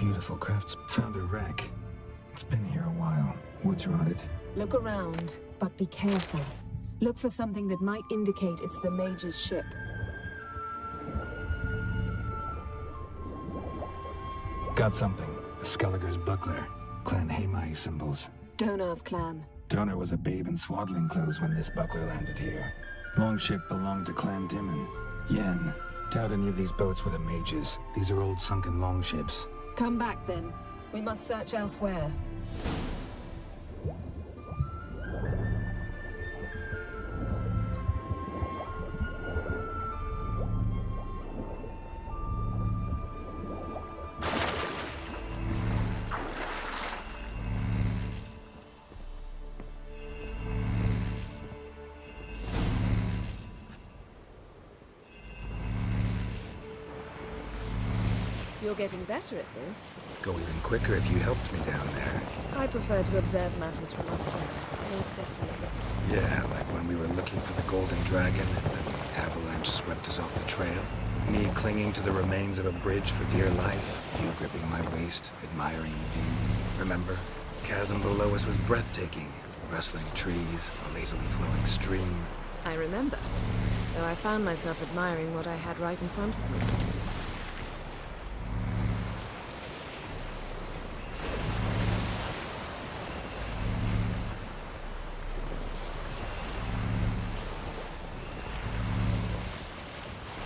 Beautiful crafts. Found a wreck. It's been here a while. Wood's rotted. Look around, but be careful. Look for something that might indicate it's the Mage's ship. Got something. Skelliger's buckler. Clan Hamai symbols. Donar's clan. Donar was a babe in swaddling clothes when this buckler landed here. Longship belonged to Clan Dimon. Yen. Doubt any of these boats were the Mages. These are old sunken longships. Come back then. We must search elsewhere. You're getting better at this. Go even quicker if you helped me down there. I prefer to observe matters from up here, most definitely. Yeah, like when we were looking for the Golden Dragon and the avalanche swept us off the trail. Me clinging to the remains of a bridge for dear life. You gripping my waist, admiring the view. Remember? Chasm below us was breathtaking. Rustling trees, a lazily flowing stream. I remember, though I found myself admiring what I had right in front of me.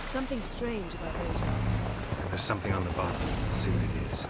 Something strange about those rocks. And there's something on the bottom. Let's see what it is.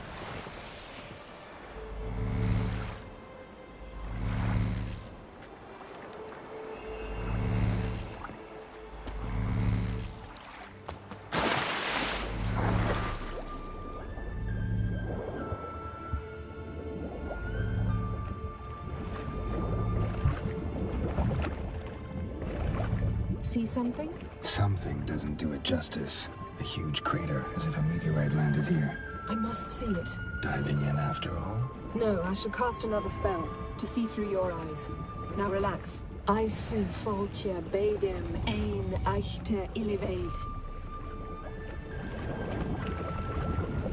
See something? Something doesn't do it justice. A huge crater, as if a meteorite landed here. I must see it. Diving in after all? No, I shall cast another spell, to see through your eyes. Now relax. I su foltje bedem ein echte illiveid.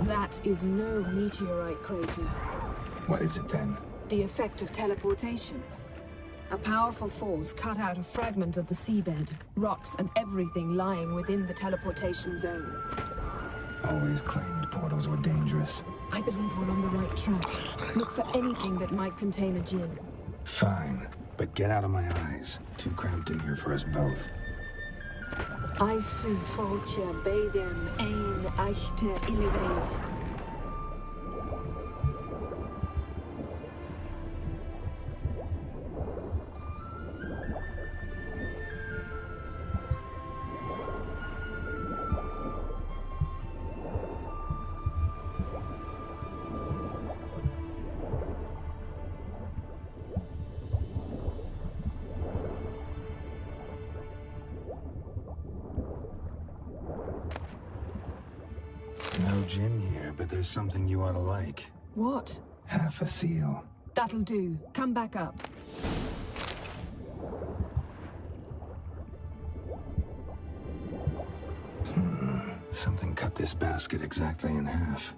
That is no meteorite crater. What is it then? The effect of teleportation. A powerful force cut out a fragment of the seabed, rocks and everything lying within the teleportation zone. Always claimed portals were dangerous. I believe we're on the right track. Look for anything that might contain a djinn. Fine, but get out of my eyes. Too cramped in here for us both. I su foltje bedem ein echte illiveid. No gin here, but there's something you ought to like. What? Half a seal. That'll do. Come back up. Something cut this basket exactly in half.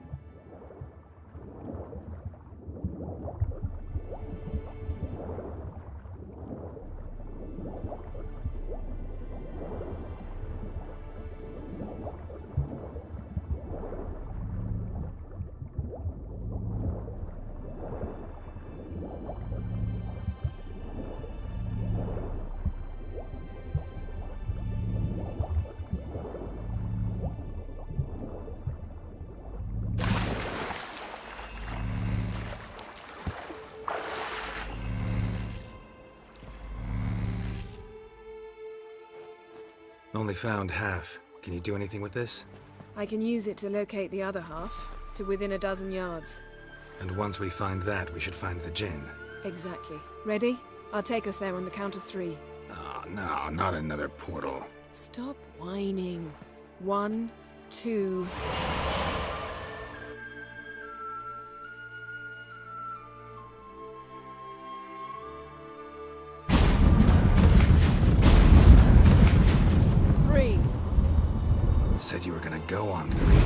Only found half. Can you do anything with this? I can use it to locate the other half, to within a dozen yards. And once we find that, we should find the Jinn. Exactly. Ready? I'll take us there on the count of 3. Oh, no, not another portal. Stop whining. 1, 2... Said you were gonna go on 3.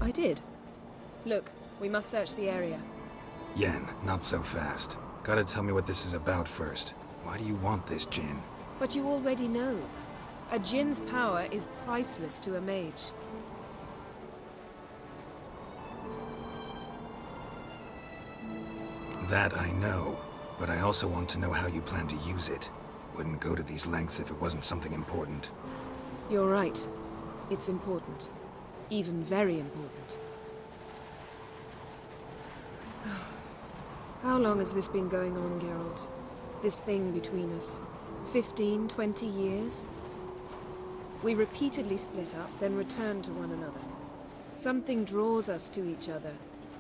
I did. Look, we must search the area. Yen, not so fast. Gotta tell me what this is about first. Why do you want this Jinn? But you already know. A Jinn's power is priceless to a mage. That I know, but I also want to know how you plan to use it. Wouldn't go to these lengths if it wasn't something important. You're right. It's important. Even very important. How long has this been going on, Geralt? This thing between us? 15, 20 years? We repeatedly split up, then returned to one another. Something draws us to each other,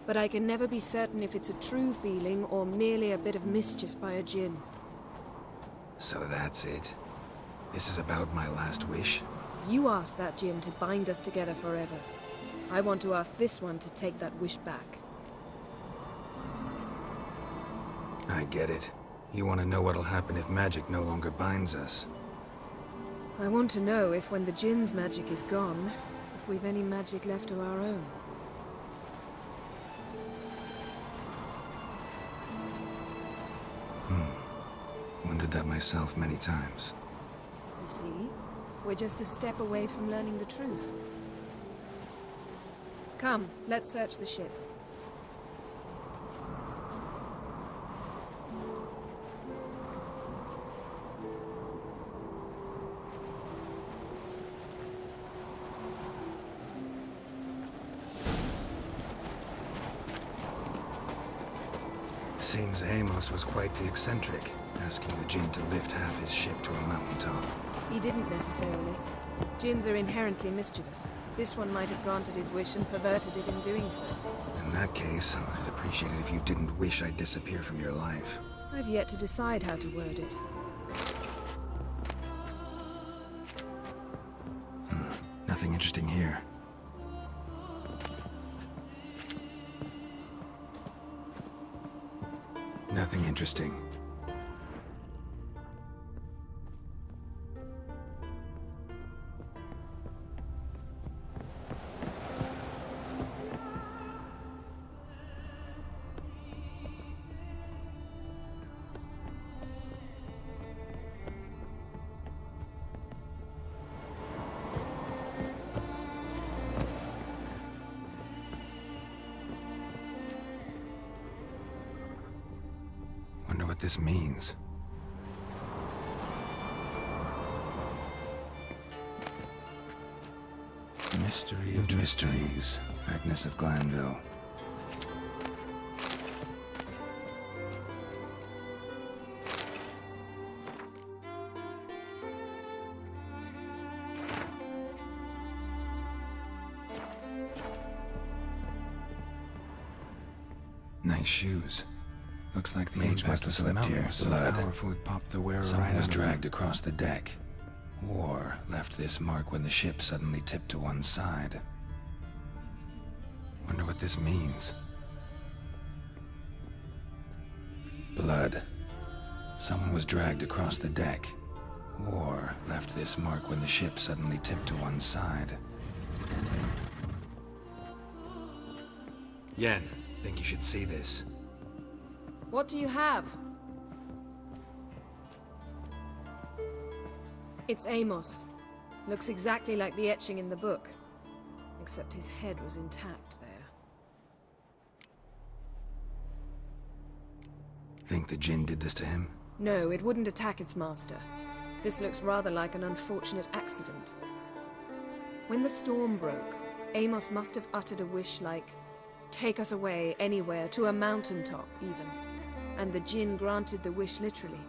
but I can never be certain if it's a true feeling or merely a bit of mischief by a Jinn. So that's it. This is about my last wish? You asked that Jinn to bind us together forever. I want to ask this one to take that wish back. I get it. You want to know what'll happen if magic no longer binds us. I want to know if when the Jinn's magic is gone, if we've any magic left of our own. Wondered that myself many times. You see? We're just a step away from learning the truth. Come, let's search the ship. Seems Amos was quite the eccentric, asking the Jinn to lift half his ship to a mountaintop. He didn't necessarily. Jinns are inherently mischievous. This one might have granted his wish and perverted it in doing so. In that case, I'd appreciate it if you didn't wish I'd disappear from your life. I've yet to decide how to word it. Nothing interesting here. Nothing interesting. Wonder what this means. Mystery of mysteries. Agnes of Glanville. Nice shoes. Looks like the mage must have slept here. Blood. Powerful it popped the wearer. Someone was dragged across the deck. Or left this mark when the ship suddenly tipped to one side. Wonder what this means. Blood. Someone was dragged across the deck. Or left this mark when the ship suddenly tipped to one side. Yen, think you should see this. What do you have? It's Amos. Looks exactly like the etching in the book. Except his head was intact there. Think the Jinn did this to him? No, it wouldn't attack its master. This looks rather like an unfortunate accident. When the storm broke, Amos must have uttered a wish like, "Take us away, anywhere, to a mountaintop, even." And the Jinn granted the wish literally.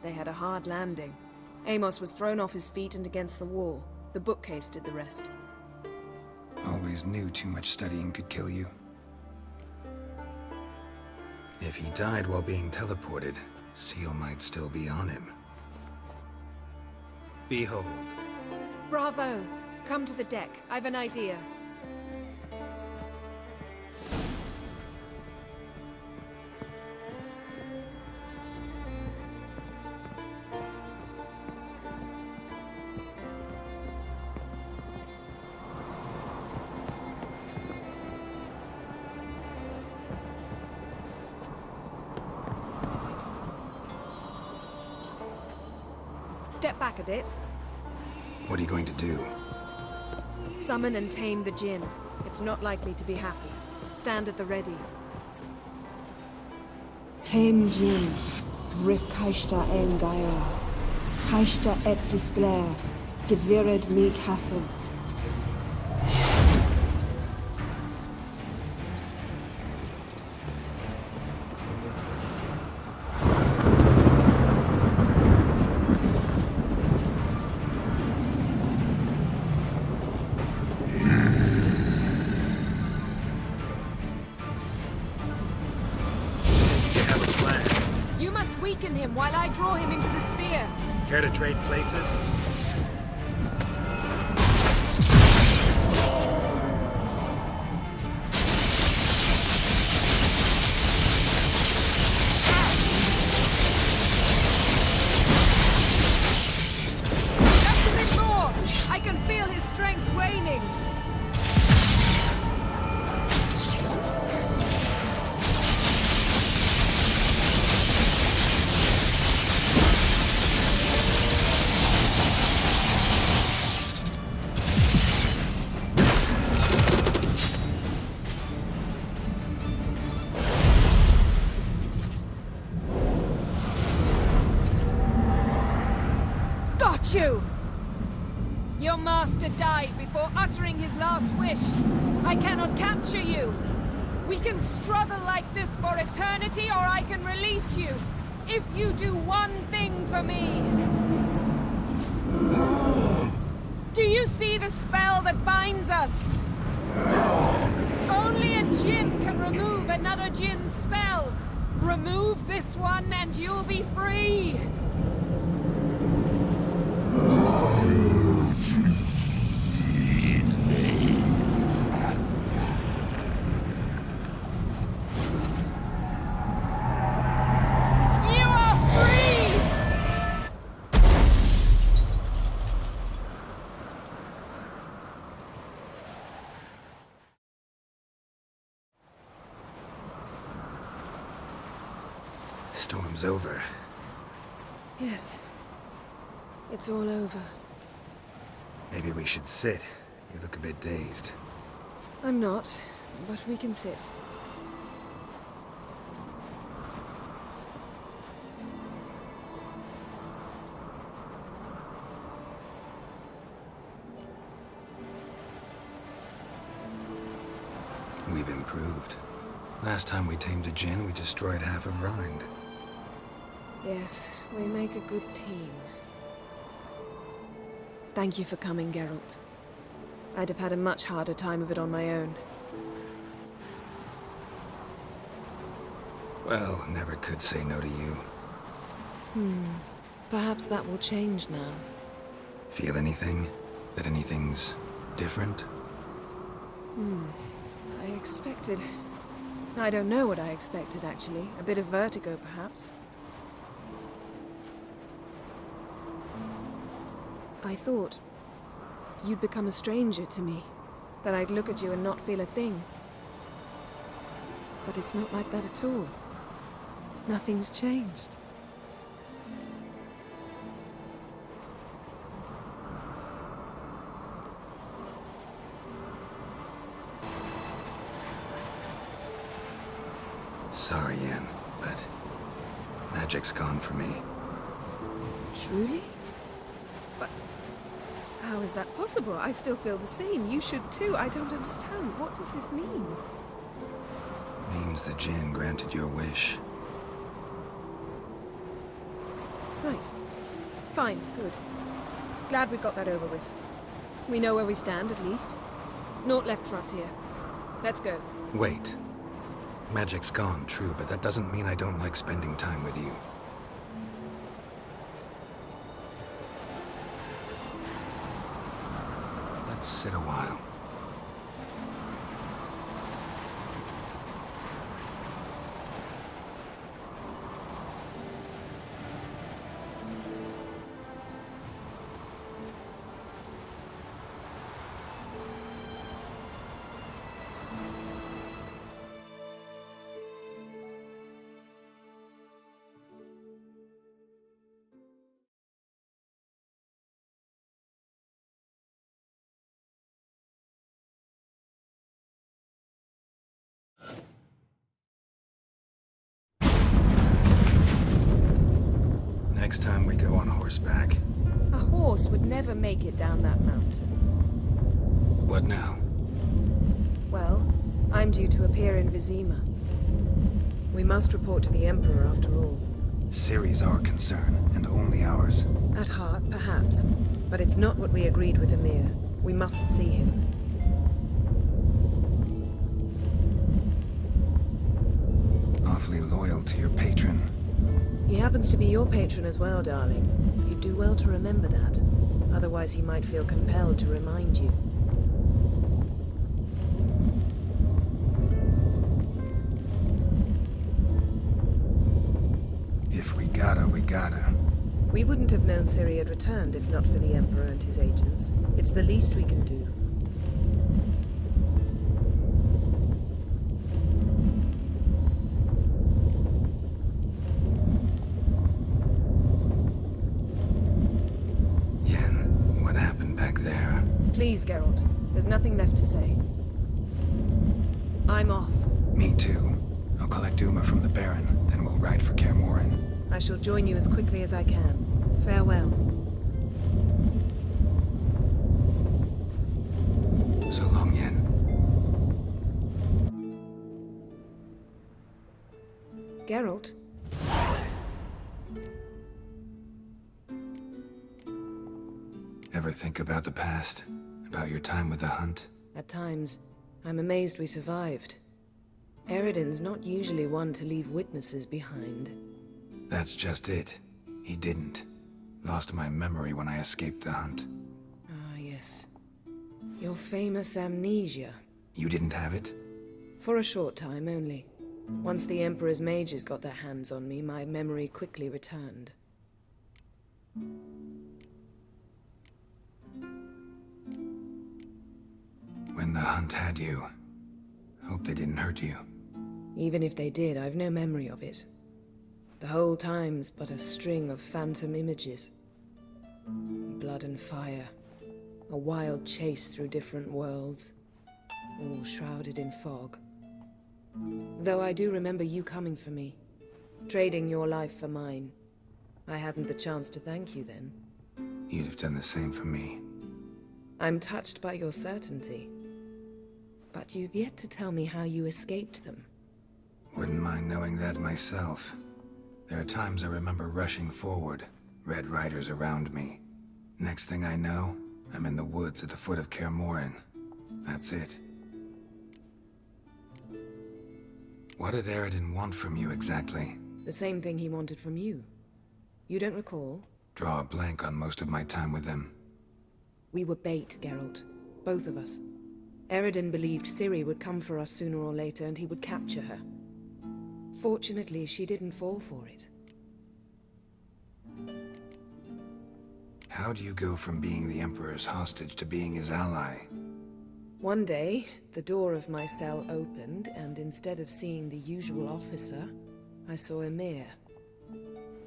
They had a hard landing. Amos was thrown off his feet and against the wall. The bookcase did the rest. Always knew too much studying could kill you. If he died while being teleported, Seal might still be on him. Behold. Bravo! Come to the deck. I've an idea. Step back a bit. What are you going to do? Summon and tame the Jinn. It's not likely to be happy. Stand at the ready. Hen Jin, Rif Kaishta en Gaia, Kaishta et Disglair, Gevired mi Castle. You have a plan. You must weaken him while I draw him into the sphere. Care to trade places? Just a bit more! I can feel his strength waning. Got you! Your master died before uttering his last wish. I cannot capture you. We can struggle like this for eternity, or I can release you. If you do one thing for me. Do you see the spell that binds us? Only a Jinn can remove another Jinn's spell. Remove this one and you'll be free. You are free! Storm's over. Yes. It's all over. Maybe we should sit. You look a bit dazed. I'm not, but we can sit. We've improved. Last time we tamed a Jinn, we destroyed half of Rind. Yes, we make a good team. Thank you for coming, Geralt. I'd have had a much harder time of it on my own. Well, never could say no to you. Perhaps that will change now. Feel anything? That anything's different? I expected... I don't know what I expected, actually. A bit of vertigo, perhaps. I thought you'd become a stranger to me. That I'd look at you and not feel a thing. But it's not like that at all. Nothing's changed. Sorry, Yen, but magic's gone for me. Truly? But how is that possible? I still feel the same. You should too. I don't understand. What does this mean? Means the Jinn granted your wish. Right. Fine. Good. Glad we got that over with. We know where we stand, at least. Naught left for us here. Let's go. Wait. Magic's gone, true, but that doesn't mean I don't like spending time with you. Let's sit a while. next time we go on horseback. A horse would never make it down that mountain. What now? Well, I'm due to appear in Vizima. We must report to the Emperor after all. Ciri's our concern, and only ours. At heart, perhaps. But it's not what we agreed with Emir. We must see him. Awfully loyal to your patron. He happens to be your patron as well, darling. You'd do well to remember that. Otherwise he might feel compelled to remind you. If we gotta, we gotta. We wouldn't have known Ciri had returned if not for the Emperor and his agents. It's the least we can do. Yen, what happened back there? Please, Geralt. There's nothing left to say. I'm off. Me too. I'll collect Uma from the Baron, then we'll ride for Kaer Morhen. I shall join you as quickly as I can. Farewell. So long, Yen. Geralt? Ever think about the past? About your time with the Hunt? At times, I'm amazed we survived. Eredin's not usually one to leave witnesses behind. That's just it. He didn't. Lost my memory when I escaped the Hunt. Ah, yes. Your famous amnesia. You didn't have it? For a short time only. Once the Emperor's mages got their hands on me, my memory quickly returned. When the Hunt had you, hope they didn't hurt you. Even if they did, I've no memory of it. The whole time's but a string of phantom images. Blood and fire. A wild chase through different worlds. All shrouded in fog. Though I do remember you coming for me. Trading your life for mine. I hadn't the chance to thank you then. You'd have done the same for me. I'm touched by your certainty. But you've yet to tell me how you escaped them. Wouldn't mind knowing that myself. There are times I remember rushing forward, Red Riders around me. Next thing I know, I'm in the woods at the foot of Kaer Morhen. That's it. What did Eredin want from you exactly? The same thing he wanted from you. You don't recall? Draw a blank on most of my time with them. We were bait, Geralt. Both of us. Eredin believed Ciri would come for us sooner or later and he would capture her. Fortunately, she didn't fall for it. How do you go from being the Emperor's hostage to being his ally? One day, the door of my cell opened, and instead of seeing the usual officer, I saw Emir.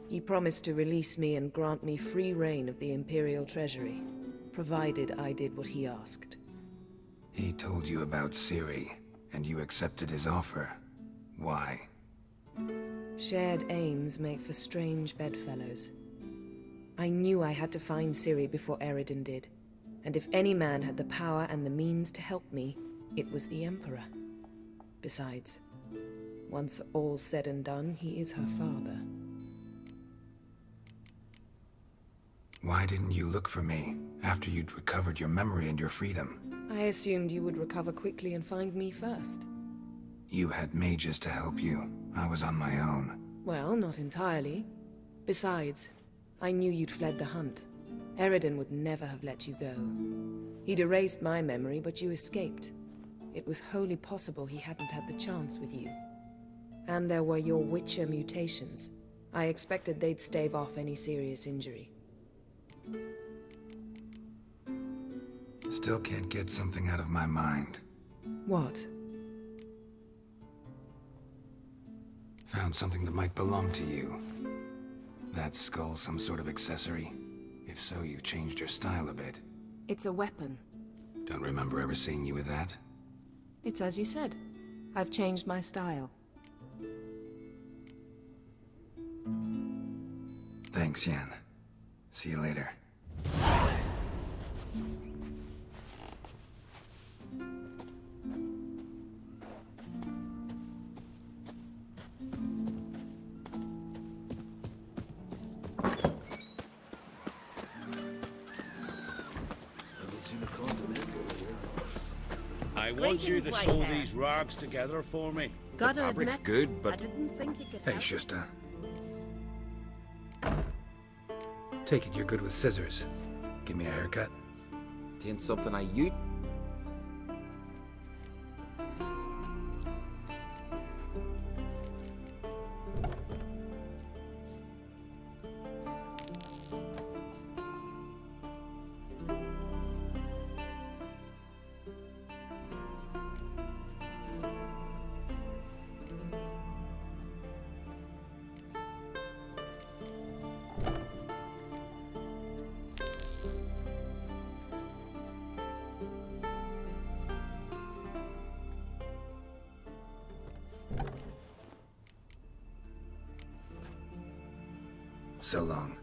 He promised to release me and grant me free reign of the Imperial Treasury, provided I did what he asked. He told you about Ciri, and you accepted his offer. Why? Shared aims make for strange bedfellows. I knew I had to find Ciri before Eredin did, and if any man had the power and the means to help me, it was the Emperor. Besides, once all's said and done, he is her father. Why didn't you look for me after you'd recovered your memory and your freedom? I assumed you would recover quickly and find me first. You had mages to help you. I was on my own. Well, not entirely. Besides, I knew you'd fled the Hunt. Eredin would never have let you go. He'd erased my memory, but you escaped. It was wholly possible he hadn't had the chance with you. And there were your Witcher mutations. I expected they'd stave off any serious injury. Still can't get something out of my mind. What? Found something that might belong to you. That skull some sort of accessory? If so, you've changed your style a bit. It's a weapon. Don't remember ever seeing you with that. It's as you said. I've changed Thanks, Yan. See you later. I want you to Greetings, sew Whitehair. these rags together for me. Gotta fabric's admit, good, I but... didn't think you could Hey, help. Shusta. Take it you're good with scissors. Give me a haircut. Ain't something I use. So long.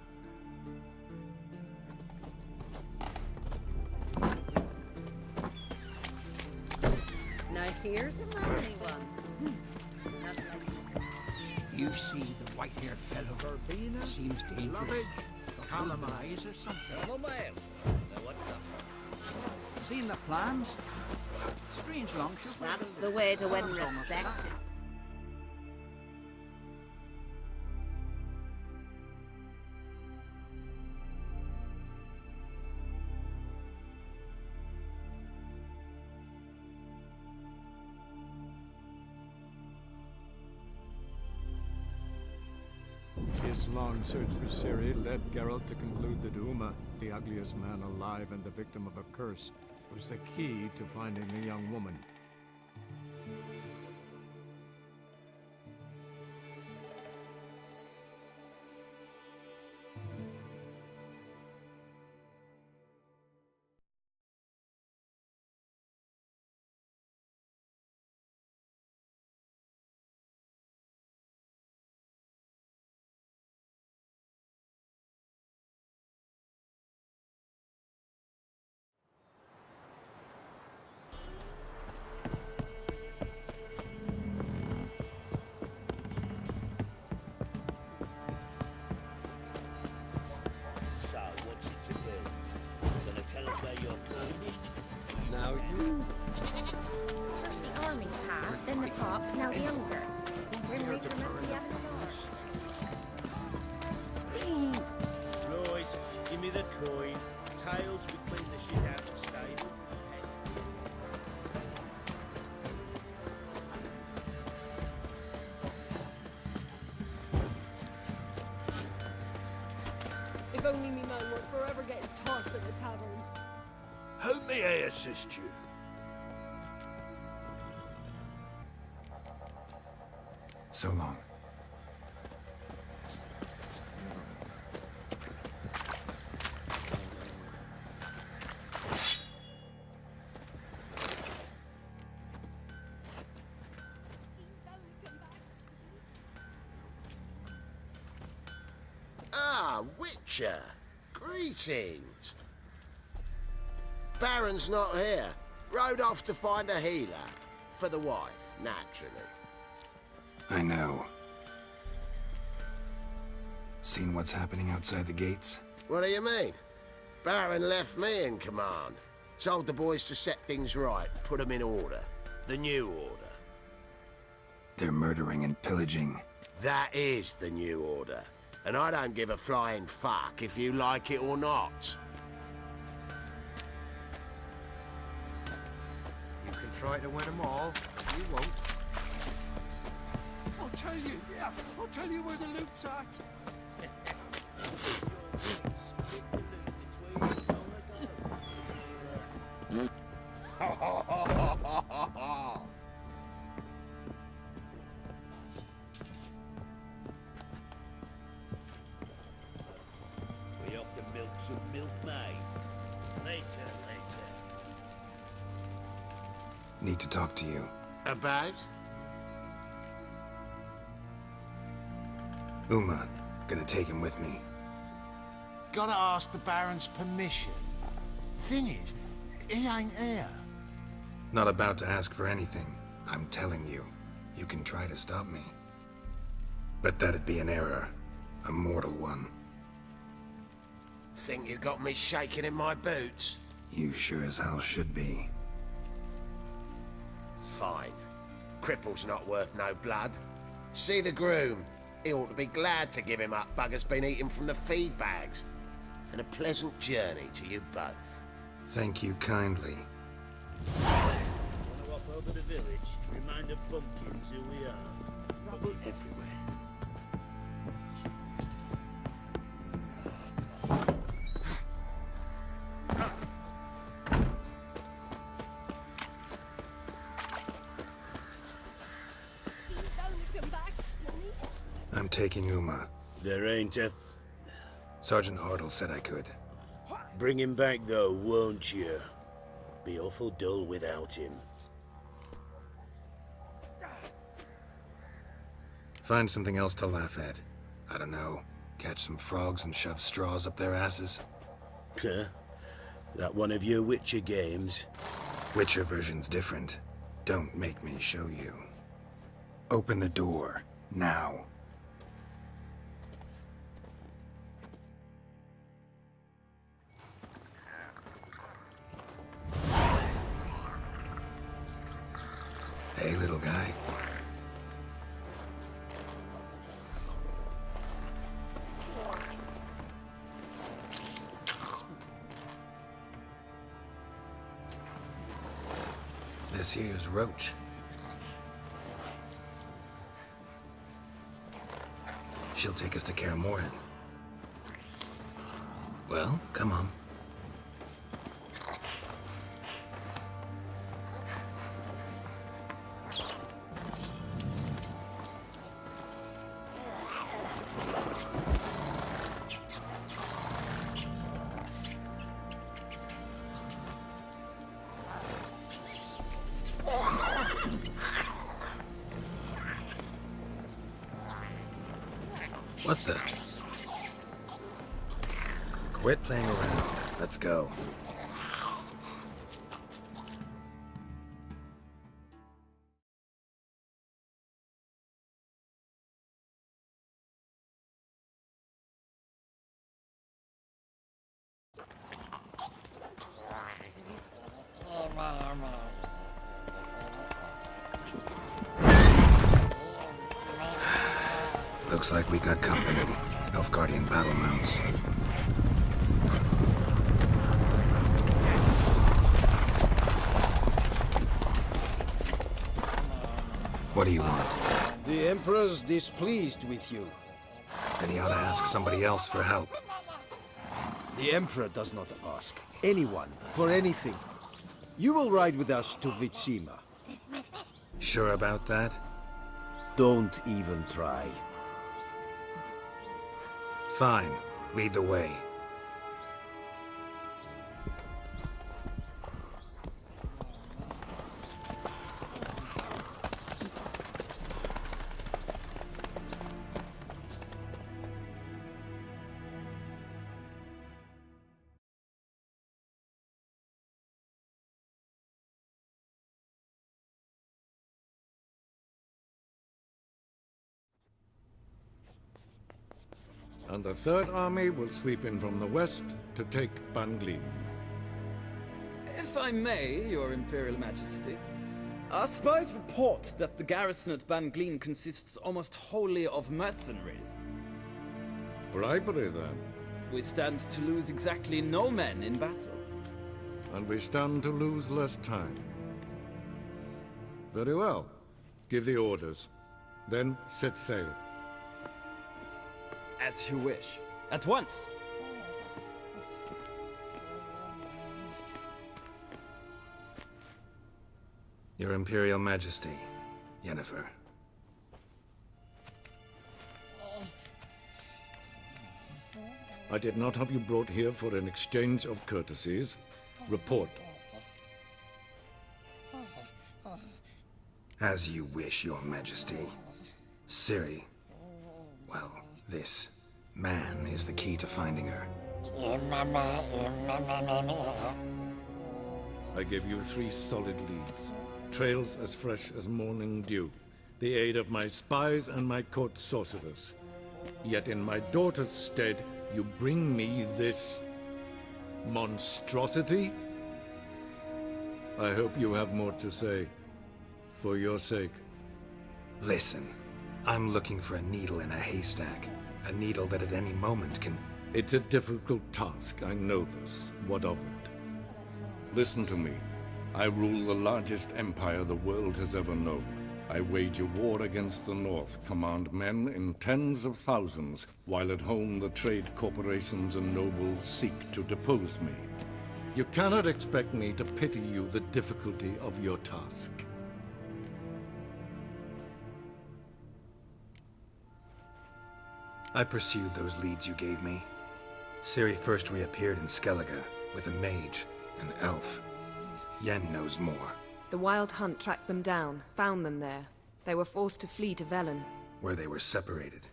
Now here's a lovely one. Not like You see the white-haired fellow? Verbena? Seems dangerous. Lovage? Calamize or something? Now what's up? Seen the plans? Strange longshoot. That's the way to win respect. His long search for Ciri led Geralt to conclude that Uma, the ugliest man alive and the victim of a curse, was the key to finding the young woman. So, what's it to do? Gonna tell us where your coin is? Now you. First the armies passed, then the pops, now the younger. Grim Reaper must be having a loss. Right, give me the coin. Tails, we clean the shit out of the stable. If only me man weren't forever getting tossed at the tavern. How may I assist you? So long. Ah, Witcher! Greetings! Baron's not here. Rode off to find a healer. For the wife, naturally. I know. Seen what's happening outside the gates? What do you mean? Baron left me in command. Told the boys to set things right, put them in order. The new order. They're murdering and pillaging. That is the new order. And I don't give a flying fuck if you like it or not. You can try to win them all. You won't. I'll tell you, yeah. I'll tell you where the loot's at. We off to milk some milkmaids. Later. Need to talk to you. About? Uma, gonna take him with me. gotta ask the Baron's permission. Thing is, he ain't here. Not about to ask for anything. I'm telling you. You can try to stop me. But that'd be an error. A mortal one. Think you got me shaking in my boots? You sure as hell should be. Fine. Cripple's not worth no blood. See the groom. He ought to be glad to give him up. Bugger's been eating from the feed bags. And a pleasant journey to you both. Thank you kindly. Wanna walk over the village? Remind the bumpkins who we are. Rubble everywhere. I'm taking Uma. There ain't a... Sergeant Hartle said I could. Bring him back though, won't you? Be awful dull without him. Find something else to laugh at. I don't know. Catch some frogs and shove straws up their asses. Huh? That one of your Witcher games? Witcher version's different. Don't make me show you. Open the door. Now. Hey, little guy. This here's Roach. She'll take us to Kaer Morhen. Well, come on. What the? Quit playing around. Let's go. Looks like we got company. Nilfgaardian battle mounts. What do you want? The Emperor's displeased with you. Then he ought to ask somebody else for help. The Emperor does not ask anyone for anything. You will ride with us to Vitsima. Sure about that? Don't even try. Fine. Lead the way. And the Third Army will sweep in from the west to take Ban Glin. If I may, Your Imperial Majesty, our spies report that the garrison at Ban Glin consists almost wholly of mercenaries. Bribery, then. We stand to lose exactly no men in battle. And we stand to lose less time. Very well. Give the orders. Then set sail. As you wish. At once! Your Imperial Majesty, Yennefer. I did not have you brought here for an exchange of courtesies. Report. As you wish, Your Majesty. Ciri. Well, this man is the key to finding her. I give you 3 solid leads. Trails as fresh as morning dew. The aid of my spies and my court sorcerers. Yet in my daughter's stead, you bring me this monstrosity? I hope you have more to say. For your sake. Listen, I'm looking for a needle in a haystack. A needle that at any moment can... It's a difficult task, I know this. What of it? Listen to me. I rule the largest empire the world has ever known. I wage a war against the North, command men in tens of thousands, while at home the trade corporations and nobles seek to depose me. You cannot expect me to pity you the difficulty of your task. I pursued those leads you gave me. Ciri first reappeared in Skellige with a mage, an elf. Yen knows more. The Wild Hunt tracked them down, found them there. They were forced to flee to Velen, where they were separated.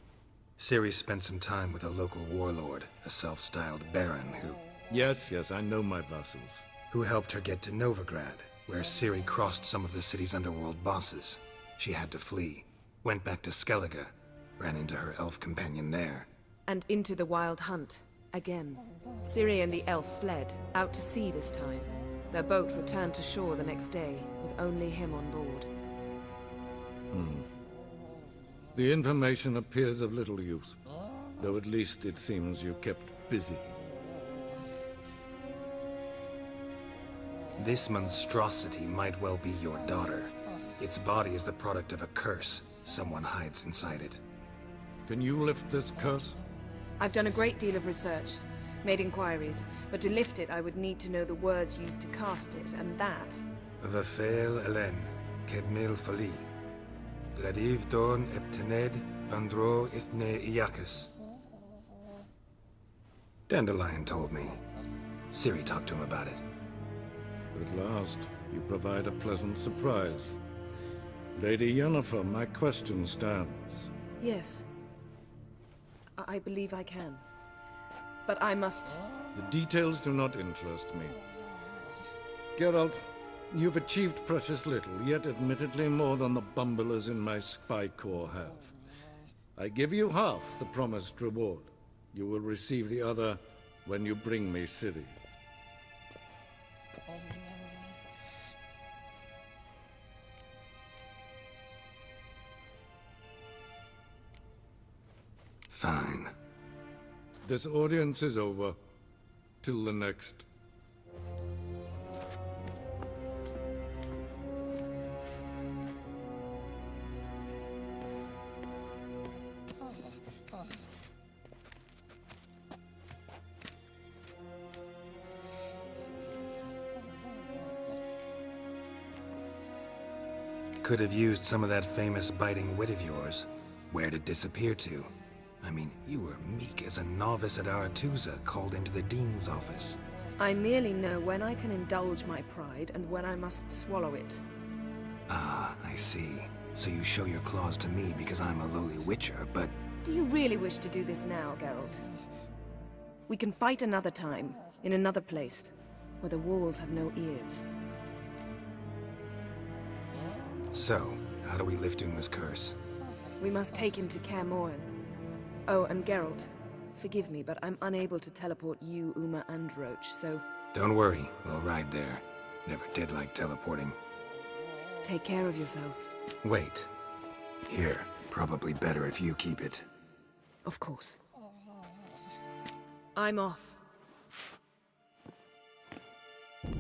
Ciri spent some time with a local warlord, a self-styled baron who... Yes, I know my vassals. Who helped her get to Novigrad, where Ciri crossed some of the city's underworld bosses. She had to flee, went back to Skellige, ran into her elf companion there. and into the Wild Hunt, again. Ciri and the elf fled, out to sea this time. Their boat returned to shore the next day, with only him on board. The information appears of little use, though at least it seems you kept busy. This monstrosity might well be your daughter. Its body is the product of a curse. Someone hides inside it. Can you lift this curse? I've done a great deal of research, made inquiries, but to lift it I would need to know the words used to cast it, and that... Vafael Elen, Kedmil Fali. Gladiv Dorn Eptened Bandro Ithne Iacus. Dandelion told me. Ciri talked to him about it. At last, you provide a pleasant surprise. Lady Yennefer, my question stands. Yes. I believe I can. But I must... The details do not interest me. Geralt, you've achieved precious little, yet admittedly more than the bumblers in my spy corps have. I give you half the promised reward. You will receive the other when you bring me Ciri. Fine. This audience is over. Till the next. Could have used some of that famous biting wit of yours. Where'd it disappear to? I mean, you were meek as a novice at Aretuza called into the Dean's office. I merely know when I can indulge my pride and when I must swallow it. Ah, I see. So you show your claws to me because I'm a lowly witcher, but... Do you really wish to do this now, Geralt? We can fight another time, in another place, where the walls have no ears. So, how do we lift Uma's curse? We must take him to Kaer Morhen. Oh, and Geralt, forgive me, but I'm unable to teleport you, Uma, and Roach, so... Don't worry, we'll ride there. Never did like teleporting. Take care of yourself. Wait. Here, probably better if you keep it. Of course. I'm off.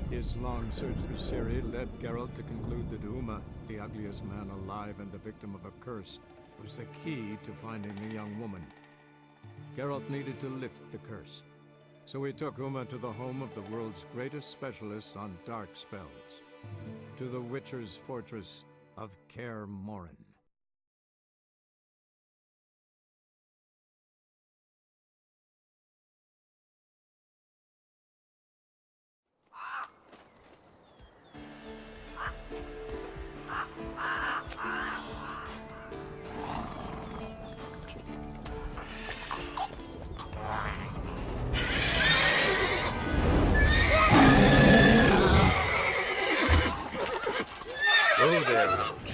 His long search for Ciri led Geralt to conclude that Uma, the ugliest man alive and the victim of a curse, was the key to finding the young woman. Geralt needed to lift the curse, so he took Uma to the home of the world's greatest specialists on dark spells, to the Witcher's fortress of Kaer Morhen. roach.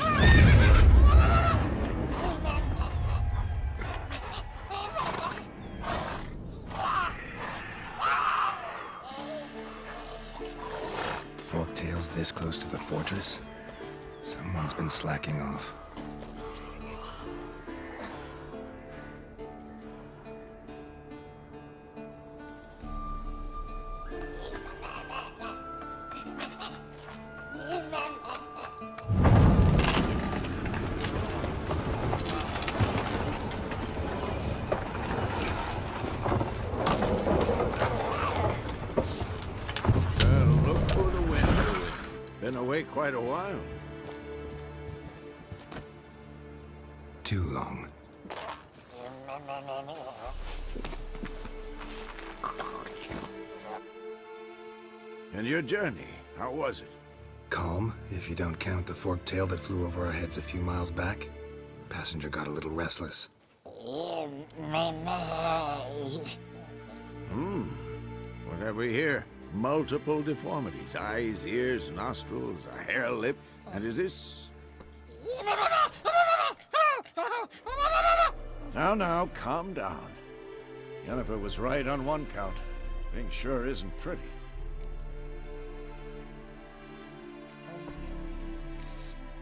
Forktails this close to the fortress? Someone's been slacking off. Look for the window. Been away quite a while. Too long. And your journey, how was it? Calm, if you don't count the forktail that flew over our heads a few miles back. Passenger got a little restless. What have we here? Multiple deformities. Eyes, ears, nostrils, a hair lip. And is this... Now, calm down. Yennefer was right on one count. Thing sure isn't pretty.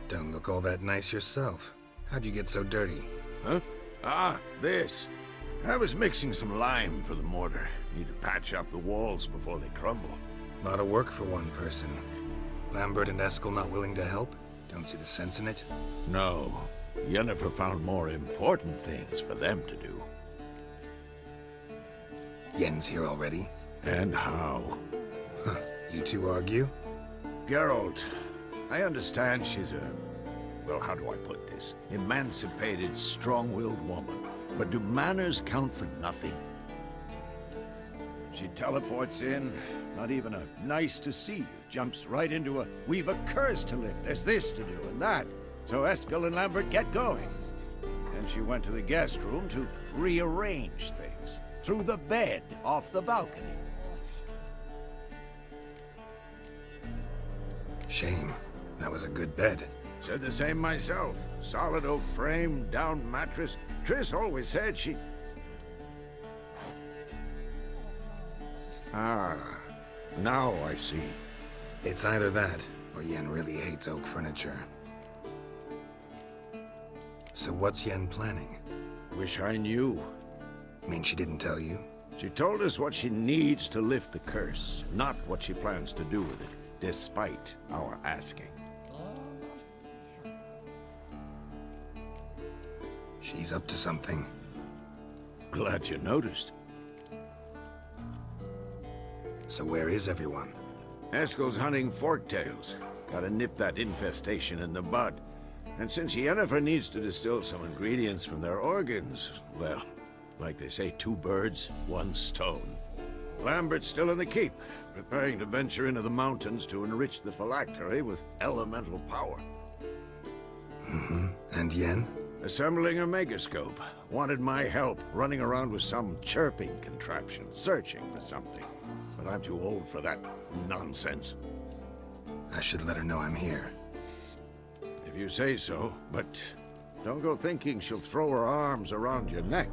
Don't look all that nice yourself. How'd you get so dirty? Huh? Ah, this. I was mixing some lime for the mortar. Need to patch up the walls before they crumble. Lot of work for one person. Lambert and Eskel not willing to help? Don't see the sense in it? No. Yennefer found more important things for them to do. Yen's here already? And how? Huh. You two argue? Geralt, I understand she's a... well, how do I put this? Emancipated, strong-willed woman. But do manners count for nothing? She teleports in, not even a nice to see you, jumps right into a we've a curse to lift, there's this to do and that. So Eskel and Lambert get going. And she went to the guest room to rearrange things. Threw the bed off the balcony. Shame. That was a good bed. Said the same myself. Solid oak frame, down mattress. Triss always said she... Ah, now I see. It's either that, or Yen really hates oak furniture. So what's Yen planning? Wish I knew. Mean she didn't tell you? She told us what she needs to lift the curse, not what she plans to do with it, despite our asking. She's up to something. Glad you noticed. So where is everyone? Eskel's hunting forktails. Gotta nip that infestation in the bud. And since Yennefer needs to distill some ingredients from their organs, well, like they say, 2 birds, 1 stone. Lambert's still in the keep, preparing to venture into the mountains to enrich the phylactery with elemental power. Mm-hmm. And Yen? Assembling a megascope. Wanted my help running around with some chirping contraption, searching for something. But I'm too old for that nonsense. I should let her know I'm here. If you say so, but don't go thinking she'll throw her arms around your neck.